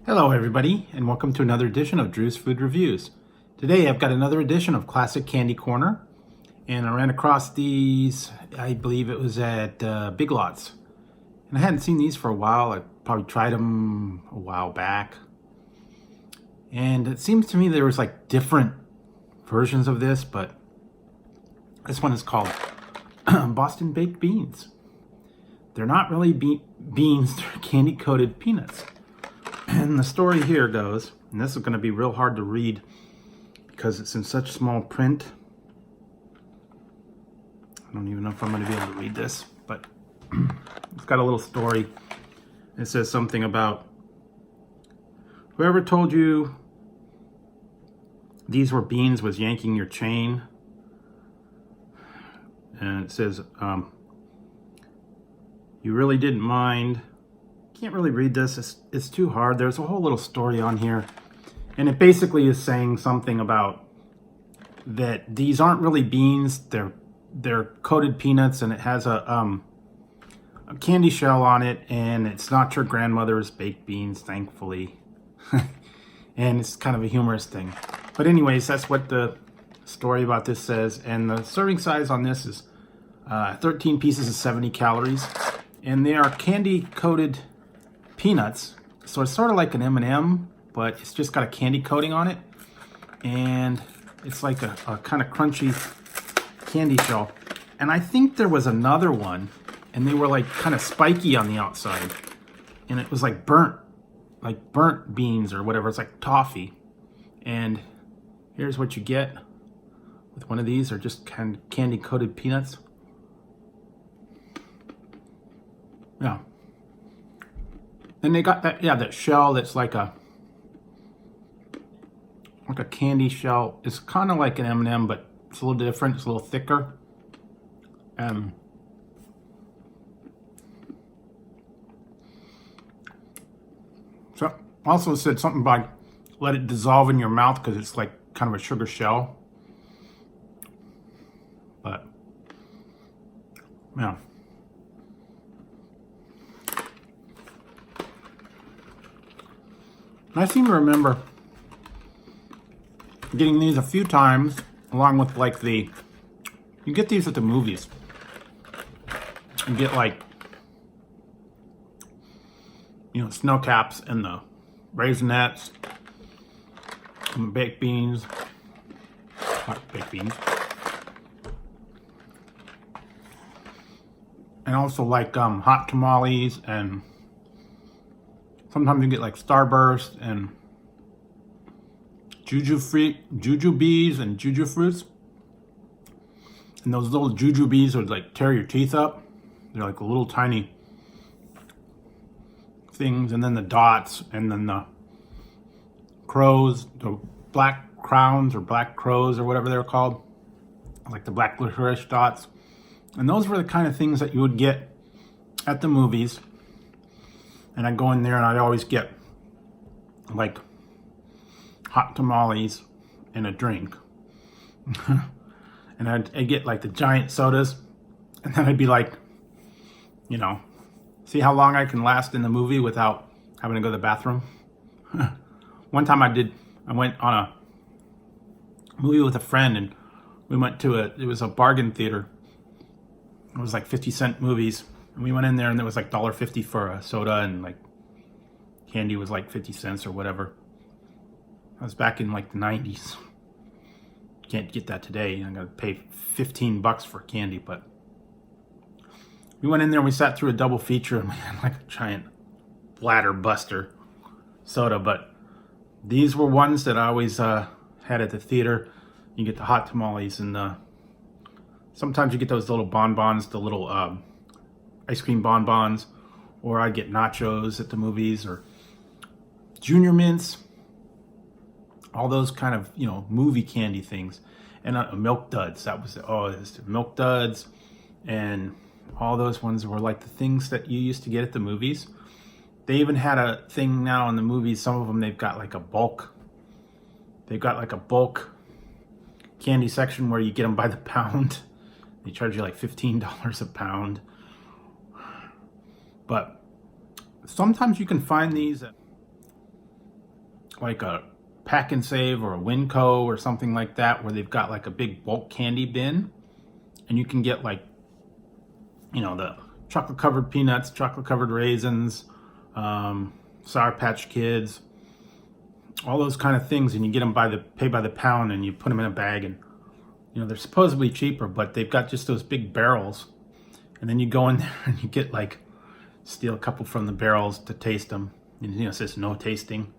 Hello everybody, and welcome to another edition of Drew's Food Reviews. Today I've got another edition of Classic Candy Corner, and I ran across these, I believe it was at Big Lots. And I hadn't seen these for a while. I probably tried them a while back. And it seems to me there was like different versions of this, but this one is called Boston Baked Beans. They're not really beans, they're candy-coated peanuts. And the story here goes, and this is going to be real hard to read because it's in such small print. I don't even know if I'm going to be able to read this, but it's got a little story. It says something about whoever told you these were beans was yanking your chain. And it says, you really didn't mind. Can't really read this, it's too hard. There's a whole little story on here, and it basically is saying something about that these aren't really beans, they're coated peanuts, and it has a candy shell on it, and it's not your grandmother's baked beans, thankfully. And it's kind of a humorous thing, but anyways, that's what the story about this says. And the serving size on this is 13 pieces of 70 calories, and they are candy coated peanuts, so it's sort of like an M&M, but it's just got a candy coating on it, and it's like a kind of crunchy candy shell. And I think there was another one, and they were like kind of spiky on the outside, and it was like burnt beans or whatever. It's like toffee. And here's what you get with one of these, are just candy coated peanuts. Yeah. And they got that, that shell that's like a candy shell. It's kind of like an M&M, but it's a little different. It's a little thicker. So also said something about let it dissolve in your mouth because it's like kind of a sugar shell. But yeah. I seem to remember getting these a few times, along with like you get these at the movies. You get like, Snow Caps and the Raisinets and the baked beans. Baked beans. And also like hot tamales, and sometimes you get like Starburst and Jujubes and Juju Fruits. And those little Jujubes would like tear your teeth up. They're like little tiny things. And then the dots, and then the crows, the black crowns or black crows or whatever they're called. Like the black licorice dots. And those were the kind of things that you would get at the movies. And I'd go in there and I'd always get like hot tamales and a drink. And I'd get like the giant sodas. And then I'd be like, see how long I can last in the movie without having to go to the bathroom. One time I went on a movie with a friend, and we went to it was a bargain theater. It was like 50-cent movies. And we went in there and there was like $1.50 for a soda, and like candy was like 50 cents or whatever. I was back in like the 90s. Can't get that today. I'm gonna pay $15 for candy, but we went in there and we sat through a double feature, and we had like a giant bladder buster soda. But these were ones that I always had at the theater. You get the hot tamales, and sometimes you get those little bonbons, the little ice cream bonbons, or I'd get nachos at the movies, or Junior Mints, all those kind of movie candy things. And Milk Duds, that was Milk Duds, and all those ones were like the things that you used to get at the movies. They even had a thing now in the movies. Some of them, they've got like a bulk candy section where you get them by the pound. They charge you like $15 a pound. But sometimes you can find these at like a Pack and Save or a Winco or something like that, where they've got like a big bulk candy bin, and you can get like, you know, the chocolate covered peanuts, chocolate covered raisins, Sour Patch Kids, all those kind of things, and you get them pay by the pound, and you put them in a bag, and you know, they're supposedly cheaper, but they've got just those big barrels, and then you go in there and you get like, steal a couple from the barrels to taste them, and you know, it says no tasting.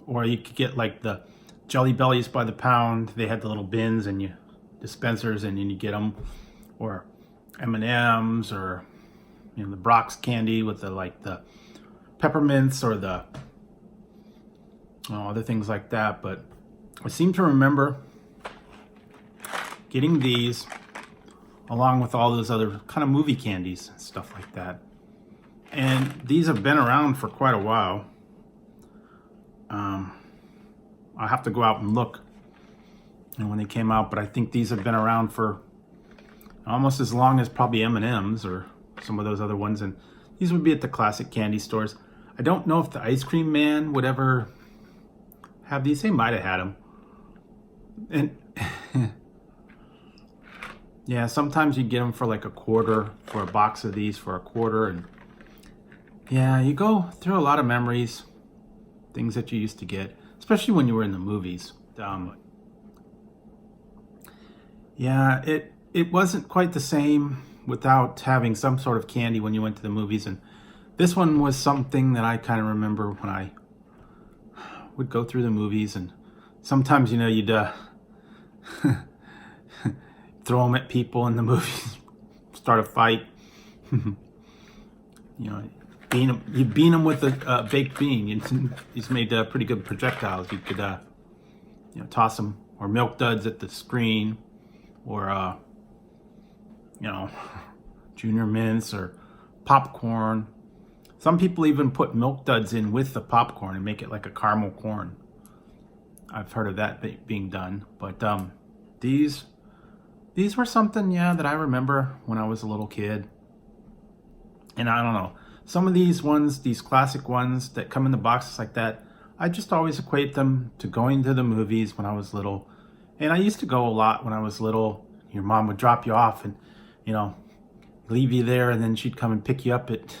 Or you could get like the Jelly Bellies by the pound. They had the little bins and you dispensers, and then you get them. Or M&Ms, or you know, the Brock's candy with the like the peppermints, or the other things like that. But I seem to remember getting these along with all those other kind of movie candies and stuff like that. And these have been around for quite a while. I'll have to go out and look, you know, when they came out, but I think these have been around for almost as long as probably M&Ms or some of those other ones, and these would be at the classic candy stores. I don't know if the Ice Cream Man would ever have these. They might have had them. And yeah, sometimes you get them for like $1 for a box of these for $1, and yeah, you go through a lot of memories, things that you used to get, especially when you were in the movies. Yeah, it wasn't quite the same without having some sort of candy when you went to the movies, and this one was something that I kind of remember when I would go through the movies, and sometimes, you know, you'd throw them at people in the movies, start a fight. You know, you bean them with a baked bean. He's made pretty good projectiles. You could, you know, toss them, or milk duds at the screen, or you know, Junior Mints or popcorn. Some people even put milk duds in with the popcorn and make it like a caramel corn. I've heard of that being done. But these were something, yeah, that I remember when I was a little kid. And I don't know, some of these ones, these classic ones that come in the boxes like that, I just always equate them to going to the movies when I was little. And I used to go a lot when I was little. Your mom would drop you off and, you know, leave you there, and then she'd come and pick you up at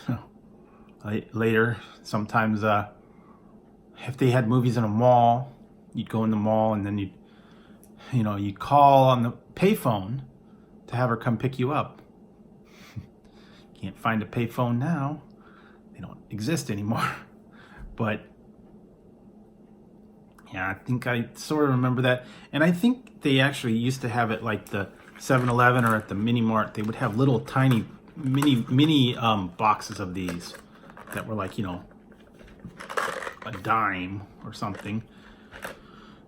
later. Sometimes if they had movies in a mall, you'd go in the mall, and then you'd call on the payphone to have her come pick you up. Can't find a payphone now. They don't exist anymore. But yeah, I think I sort of remember that. And I think they actually used to have it like the 7-Eleven or at the Mini Mart. They would have little tiny mini boxes of these that were like, you know, a dime or something.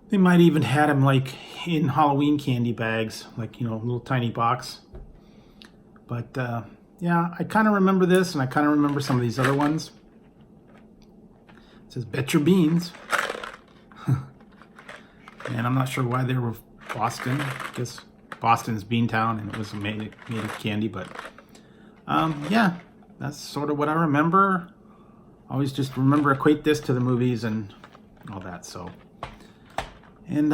They might even had them like in Halloween candy bags, like, you know, a little tiny box. But yeah, I kind of remember this, and I kind of remember some of these other ones. It says, bet your beans. And I'm not sure why they were Boston. I guess Boston's Beantown, and it was made of candy. But yeah, that's sort of what I remember. I always just equate this to the movies and all that. So, and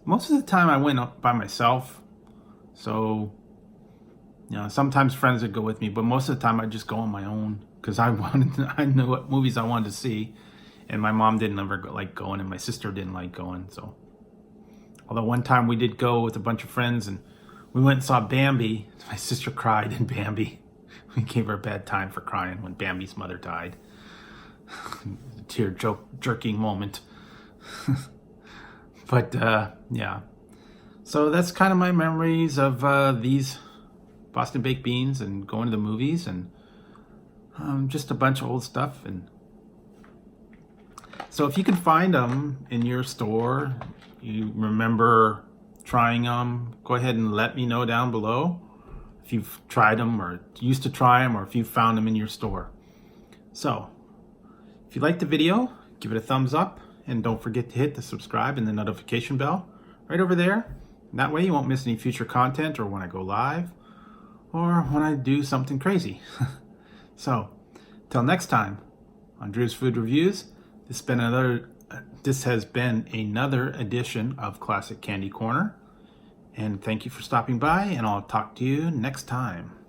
most of the time I went up by myself. So, you know, sometimes friends would go with me, but most of the time I just go on my own, because I knew what movies I wanted to see, and my mom didn't ever like going, and my sister didn't like going. So, although one time we did go with a bunch of friends, and we went and saw Bambi. My sister cried in Bambi. We gave her a bad time for crying when Bambi's mother died. Tear-jerking moment. But yeah, so that's kind of my memories of these Boston baked beans and going to the movies, and just a bunch of old stuff. And so if you can find them in your store, you remember trying them, go ahead and let me know down below if you've tried them or used to try them, or if you found them in your store. So if you liked the video, give it a thumbs up, and don't forget to hit the subscribe and the notification bell right over there. That way you won't miss any future content, or when I go live, or when I do something crazy. So, till next time on Drew's Food Reviews, this has been this has been another edition of Classic Candy Corner. And thank you for stopping by, and I'll talk to you next time.